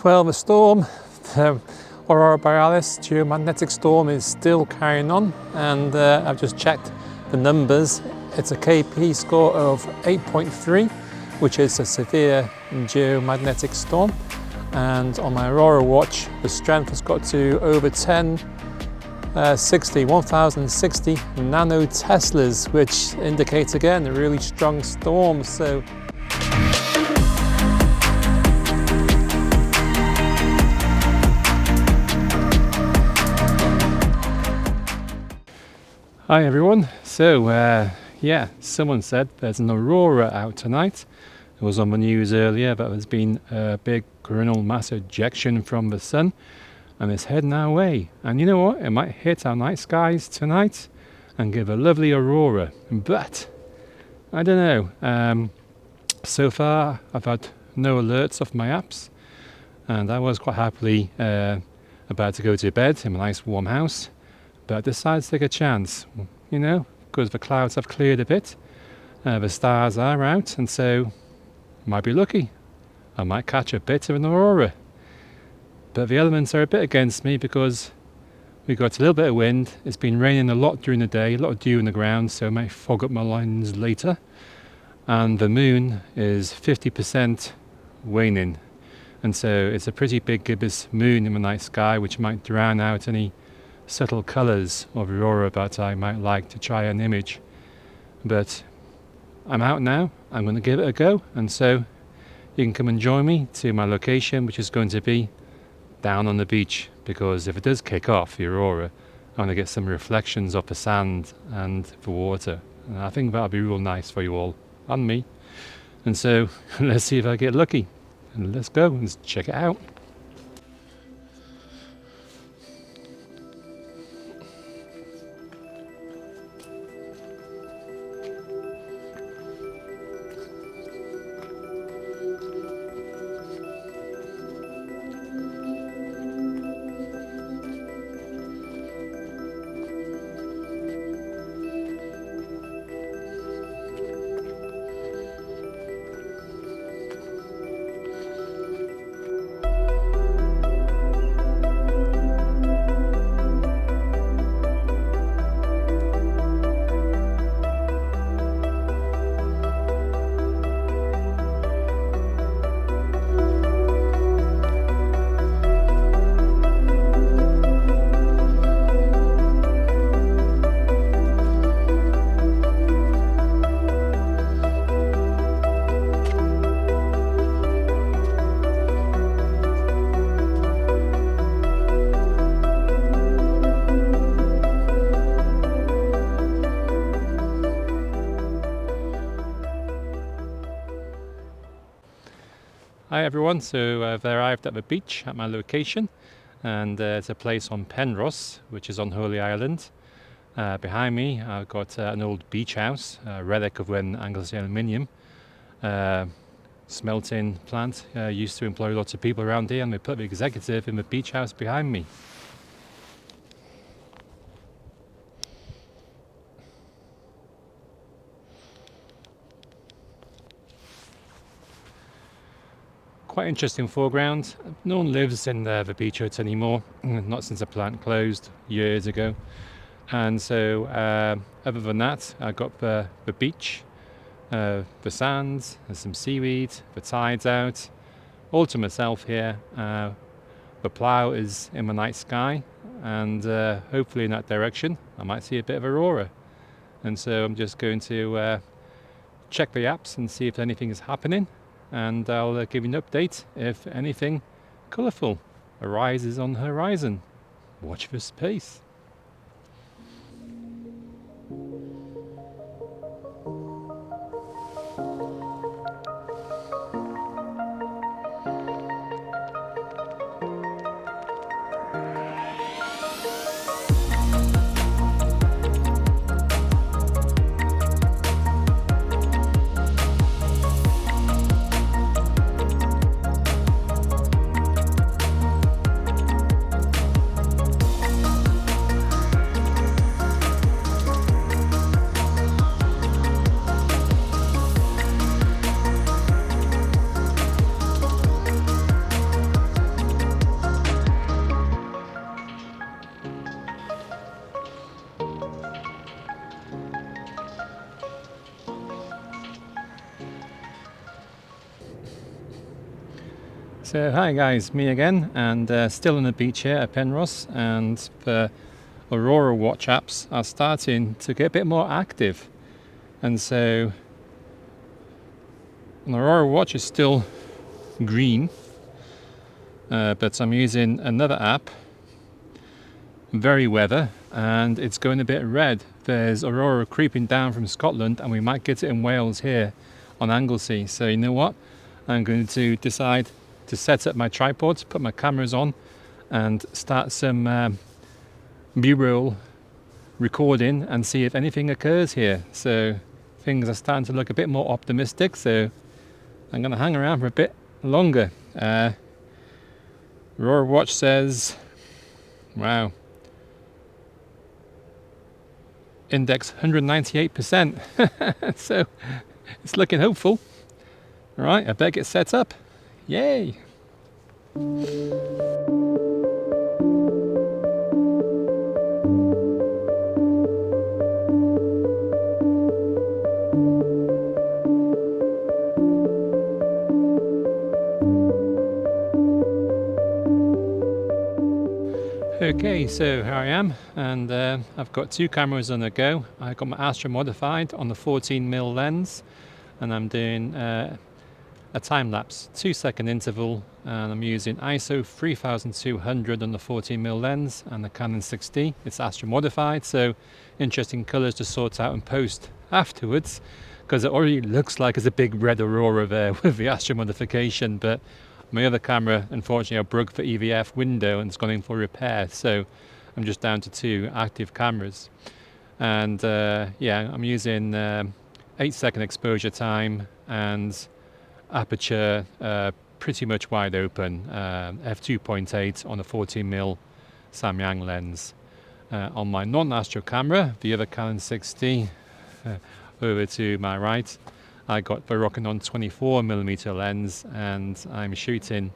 Well, the storm, the Aurora Borealis geomagnetic storm, is still carrying on, and I've just checked the numbers. It's a KP score of 8.3, which is a severe geomagnetic storm. And on my Aurora watch, the strength has got to over 1060 nanoteslas, which indicates again a really strong storm. So hi everyone. So yeah, someone said there's an aurora out tonight. It was on the news earlier, but there's been a big coronal mass ejection from the sun, and it's heading our way. And you know what? It might hit our night skies tonight and give a lovely aurora. But I don't know. So far, I've had no alerts off my apps, and I was quite happily about to go to bed in a nice warm house. But I decided to take a chance, you know, because the clouds have cleared a bit, the stars are out, and so I might be lucky. I might catch a bit of an aurora. But the elements are a bit against me because we got a little bit of wind. It's been raining a lot during the day, a lot of dew on the ground, so it might fog up my lines later. And the moon is 50% waning, and so it's a pretty big gibbous moon in the night sky, which might drown out any subtle colours of aurora that I might like to try and image. But I'm out now, I'm going to give it a go, and so you can come and join me to my location, which is going to be down on the beach, because if it does kick off the aurora, I'm going to get some reflections off the sand and the water, and I think that'll be real nice for you all and me. And so let's see if I get lucky, and let's go and check it out. Hi everyone, so I've arrived at the beach at my location, and it's a place on Penrhos, which is on Holy Island. Behind me I've got an old beach house, a relic of when Anglesey aluminium smelting plant used to employ lots of people around here, and they put the executive in the beach house behind me. Quite interesting foreground. No one lives in the beach hut anymore, not since the plant closed years ago. And so other than that, I got the beach, the sands, there's some seaweed, the tide's out, all to myself here. The plough is in the night sky, and hopefully in that direction I might see a bit of aurora. And so I'm just going to check the apps and see if anything is happening, and I'll give you an update if anything colourful arises on the horizon. Watch this space. So hi guys, me again, and still on the beach here at Penrhos, and the Aurora watch apps are starting to get a bit more active. And so an Aurora watch is still green, but I'm using another app, Very Weather, and it's going a bit red. There's Aurora creeping down from Scotland, and we might get it in Wales here on Anglesey. So you know what, I'm going to decide to set up my tripod, put my cameras on, and start some B-roll recording and see if anything occurs here. So things are starting to look a bit more optimistic, so I'm going to hang around for a bit longer. Aurora watch says, wow, index 198%. So it's looking hopeful. All right, I better get set up. Yay! Okay, so here I am, and I've got two cameras on the go. I've got my Astro modified on the 14mm lens, and I'm doing a time-lapse 2-second interval, and I'm using ISO 3200 on the 14mm lens and the Canon 6D. It's Astro modified, so interesting colours to sort out and post afterwards, because it already looks like there's a big red aurora there with the Astro modification, but my other camera, unfortunately, I broke the EVF window and it's gone in for repair, so I'm just down to 2 active cameras. And yeah, I'm using 8-second exposure time and aperture pretty much wide open, f2.8 on a 14mm Samyang lens. On my non-astro camera, the other Canon 6D, over to my right, I got the Rokinon 24mm lens, and I'm shooting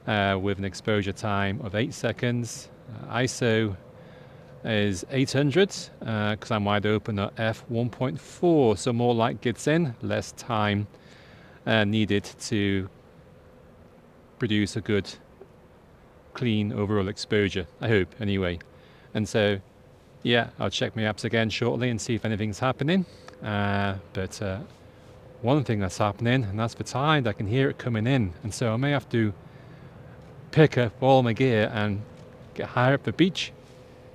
with an exposure time of 8 seconds. ISO is 800 because I'm wide open at f1.4, so more light gets in, less time needed to produce a good clean overall exposure, I hope anyway. And so yeah, I'll check my apps again shortly and see if anything's happening, but one thing that's happening, and that's the tide. I can hear it coming in, and so I may have to pick up all my gear and get higher up the beach.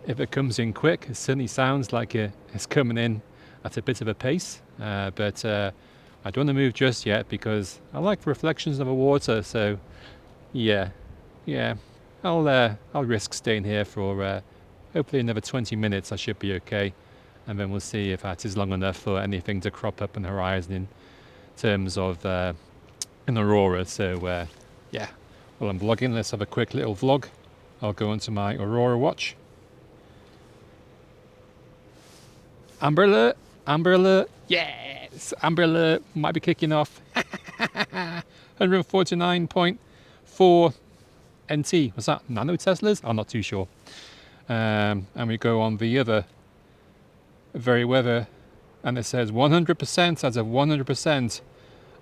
If it comes in quick, it certainly sounds like it's coming in at a bit of a pace, but I don't want to move just yet because I like the reflections of the water. So yeah, I'll risk staying here for hopefully another 20 minutes. I should be okay, and then we'll see if that is long enough for anything to crop up on the horizon in terms of an aurora. So yeah, well, I'm vlogging. Let's have a quick little vlog. I'll go onto my Aurora watch. Amber alert, amber alert, yes, amber alert might be kicking off. 149.4 NT, was that nanoteslas? I'm not too sure. And we go on the other Very Weather, and it says 100% as of 100%,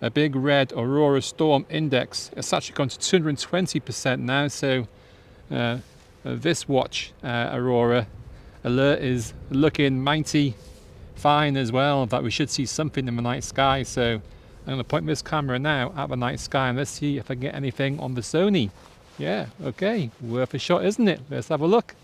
a big red aurora storm index. It's actually gone to 220% now, so this watch aurora alert is looking mighty fine as well, that we should see something in the night sky. So I'm going to point this camera now at the night sky and let's see if I can get anything on the Sony. Yeah, okay, worth a shot, isn't it? Let's have a look.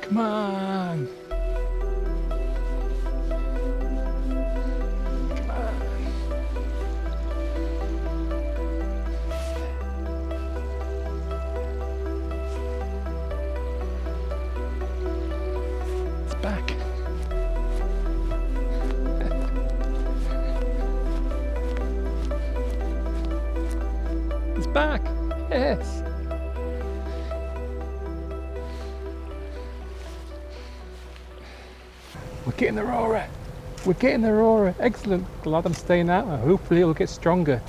Come on! Come on! It's back! back. Yes. We're getting the aurora. We're getting the aurora. Excellent. Glad I'm staying out. Hopefully it'll get stronger.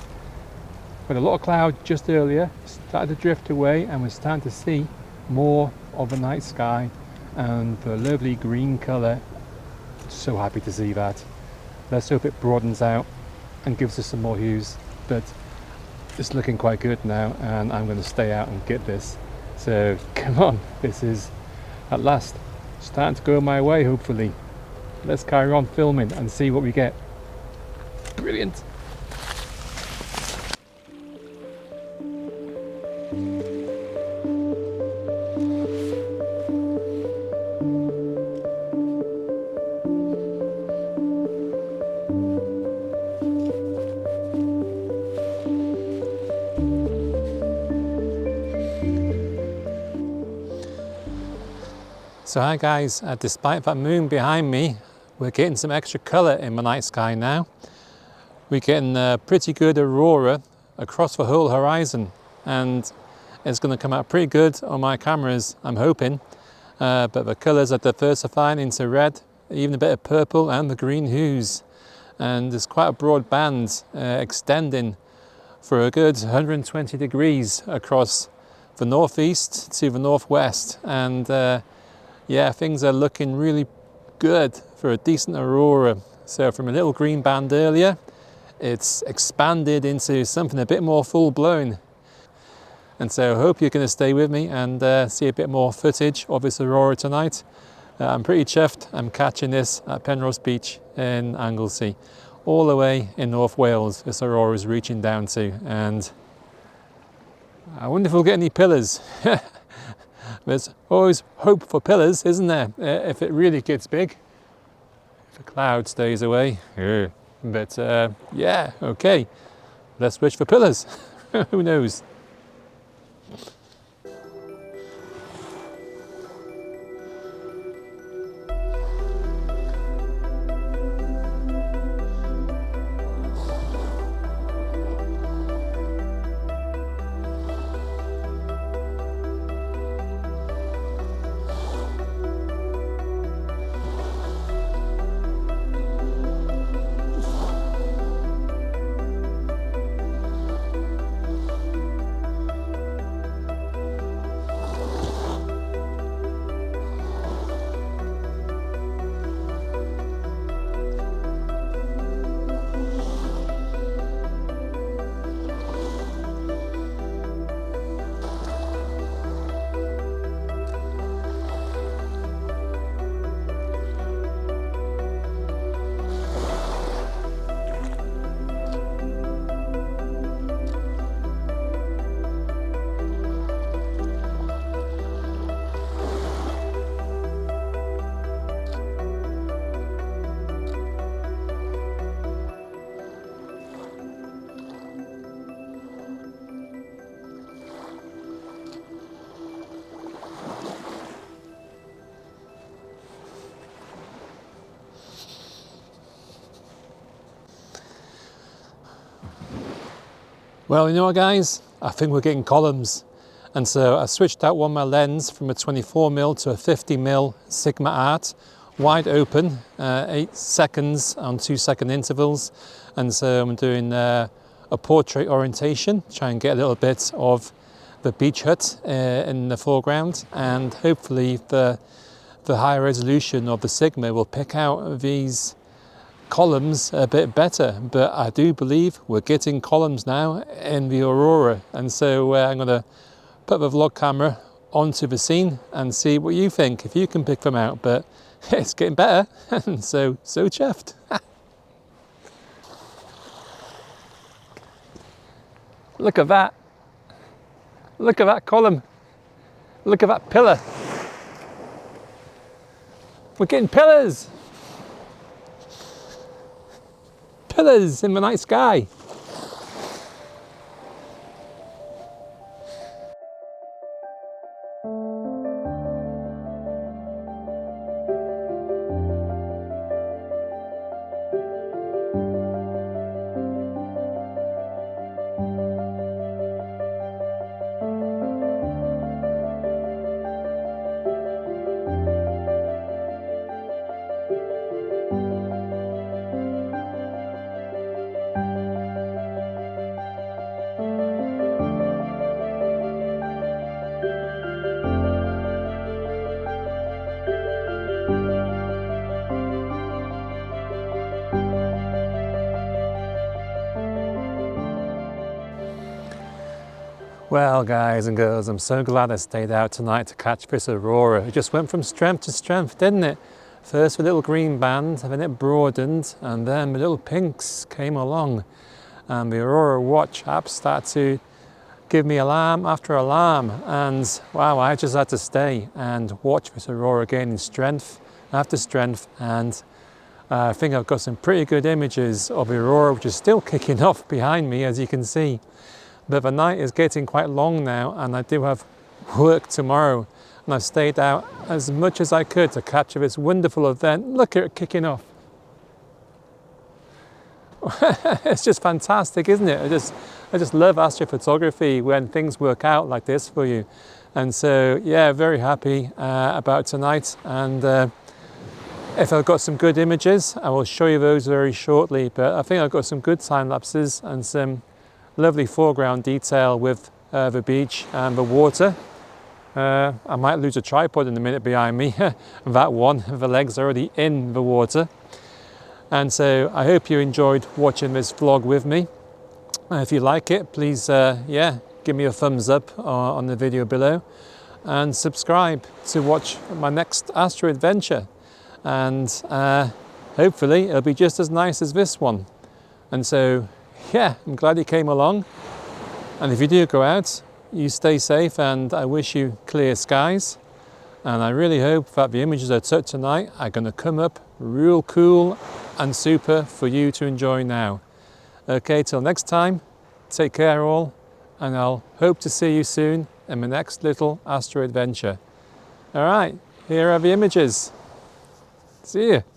With a lot of cloud just earlier, started to drift away, and we're starting to see more of the night sky and the lovely green colour. So happy to see that. Let's hope it broadens out and gives us some more hues. But it's looking quite good now, and I'm going to stay out and get this. So come on, this is at last starting to go my way, hopefully. Let's carry on filming and see what we get. Brilliant. So hi guys, despite that moon behind me, we're getting some extra colour in the night sky now. We're getting a pretty good aurora across the whole horizon, and it's going to come out pretty good on my cameras, I'm hoping. But the colours are diversifying into red, even a bit of purple and the green hues. And there's quite a broad band extending for a good 120 degrees across the northeast to the northwest. And yeah, things are looking really good for a decent aurora. So from a little green band earlier, it's expanded into something a bit more full-blown. And so I hope you're going to stay with me and see a bit more footage of this aurora tonight. I'm pretty chuffed. I'm catching this at Penrhos Beach in Anglesey, all the way in North Wales. This aurora is reaching down to, and I wonder if we'll get any pillars. There's always hope for pillars, isn't there? If it really gets big, if a cloud stays away. But yeah, okay, let's wish for pillars. Who knows? Well, you know what guys, I think we're getting columns. And so I switched out one of my lens from a 24mm to a 50mm Sigma Art, wide open, 8 seconds on 2-second intervals. And so I'm doing a portrait orientation, try and get a little bit of the beach hut in the foreground, and hopefully the higher resolution of the Sigma will pick out these columns a bit better. But I do believe we're getting columns now in the aurora, and so I'm going to put the vlog camera onto the scene and see what you think, if you can pick them out. But it's getting better, and so chuffed. Look at that. Look at that column. Look at that pillar. We're getting pillars. Pillars in the night sky. Well, guys and girls, I'm so glad I stayed out tonight to catch this aurora. It just went from strength to strength, didn't it? First the little green band, then it broadened, and then the little pinks came along. And the aurora watch app started to give me alarm after alarm. And wow, I just had to stay and watch this aurora gaining strength after strength. And I think I've got some pretty good images of the aurora, which is still kicking off behind me, as you can see. But the night is getting quite long now, and I do have work tomorrow. And I've stayed out as much as I could to capture this wonderful event. Look at it kicking off. It's just fantastic, isn't it? I just love astrophotography when things work out like this for you. And so, yeah, very happy about tonight. And if I've got some good images, I will show you those very shortly. But I think I've got some good time lapses and some lovely foreground detail with the beach and the water. I might lose a tripod in a minute behind me. That one, the legs are already in the water. And so I hope you enjoyed watching this vlog with me. If you like it, please give me a thumbs up on the video below, and subscribe to watch my next astro adventure. And hopefully it'll be just as nice as this one. And so yeah, I'm glad you came along. And if you do go out, you stay safe, and I wish you clear skies. And I really hope that the images I took tonight are going to come up real cool and super for you to enjoy now. Okay, till next time, take care all, and I'll hope to see you soon in my next little astro adventure. All right, here are the images. See you.